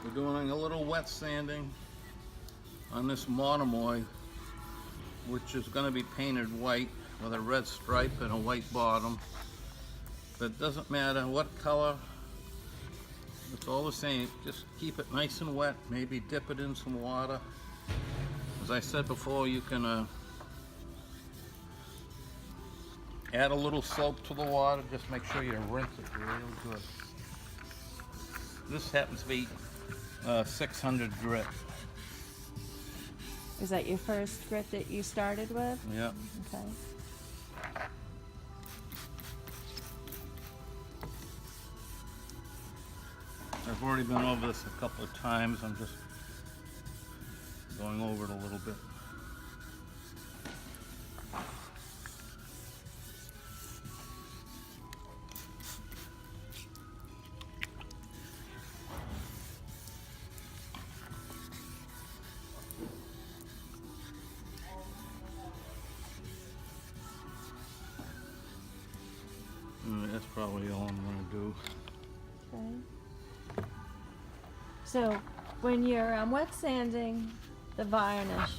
We're doing a little wet sanding on this Monomoy, which is going to be painted white with a red stripe and a white bottom. But it doesn't matter what color, it's all the same. Just keep it nice and wet, maybe dip it in some water. As I said before, you can add a little soap to the water, just make sure you rinse it real good. This happens to be 600 grit. Is that your first grit that you started with? Yeah. Okay. I've already been over this a couple of times. I'm just going over it a little bit. That's probably all I'm going to do. Okay. So, when you're wet sanding the varnish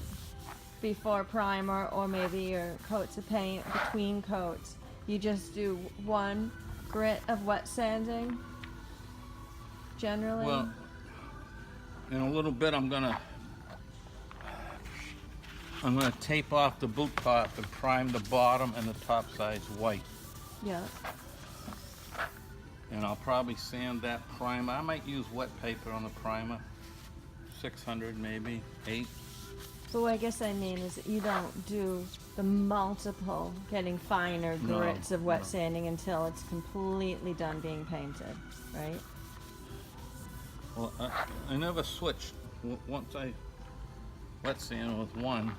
before primer, or maybe your coats of paint between coats, you just do one grit of wet sanding generally? Well, in a little bit I'm gonna tape off the boot top and prime the bottom and the top sides white. Yeah. And I'll probably sand that primer. I might use wet paper on the primer. 600 maybe, 8. But what I guess I mean is that you don't do the multiple getting finer grits of wet sanding until it's completely done being painted, right? Well, I never switched. Once I wet sand with one,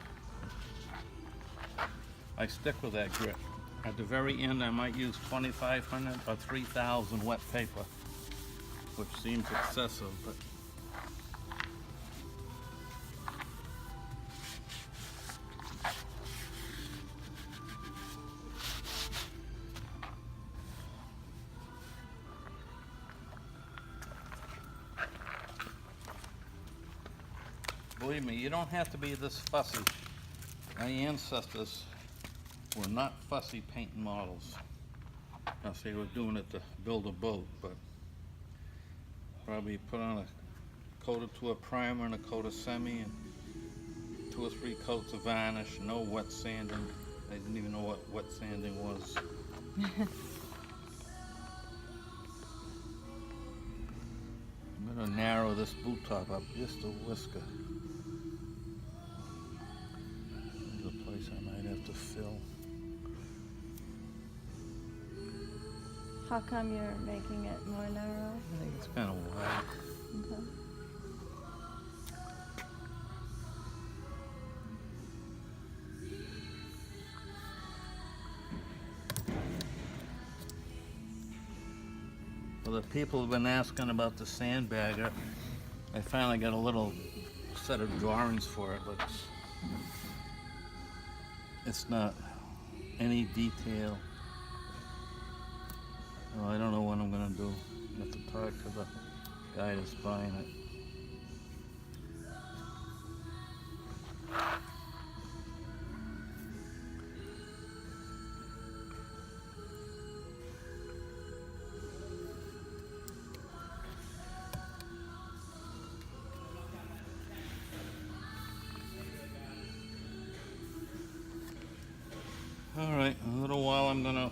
I stick with that grit. At the very end, I might use 2,500 or 3,000 wet paper, which seems excessive, but believe me, you don't have to be this fussy. My ancestors were not fussy painting models. Now, say we're doing it to build a boat, but probably put on a coat or two of primer and a coat of semi and 2 or 3 coats of varnish, no wet sanding. They didn't even know what wet sanding was. I'm gonna narrow this boot top up just a whisker. There's a place I might have to fill. How come you're making it more narrow? I think it's kind of wide. Okay. Well, the people have been asking about the sandbagger. I finally got a little set of drawings for it, but it's not any detail. Well, I don't know what I'm gonna do. I have to talk to the guy that's buying it. All right, in a little while I'm gonna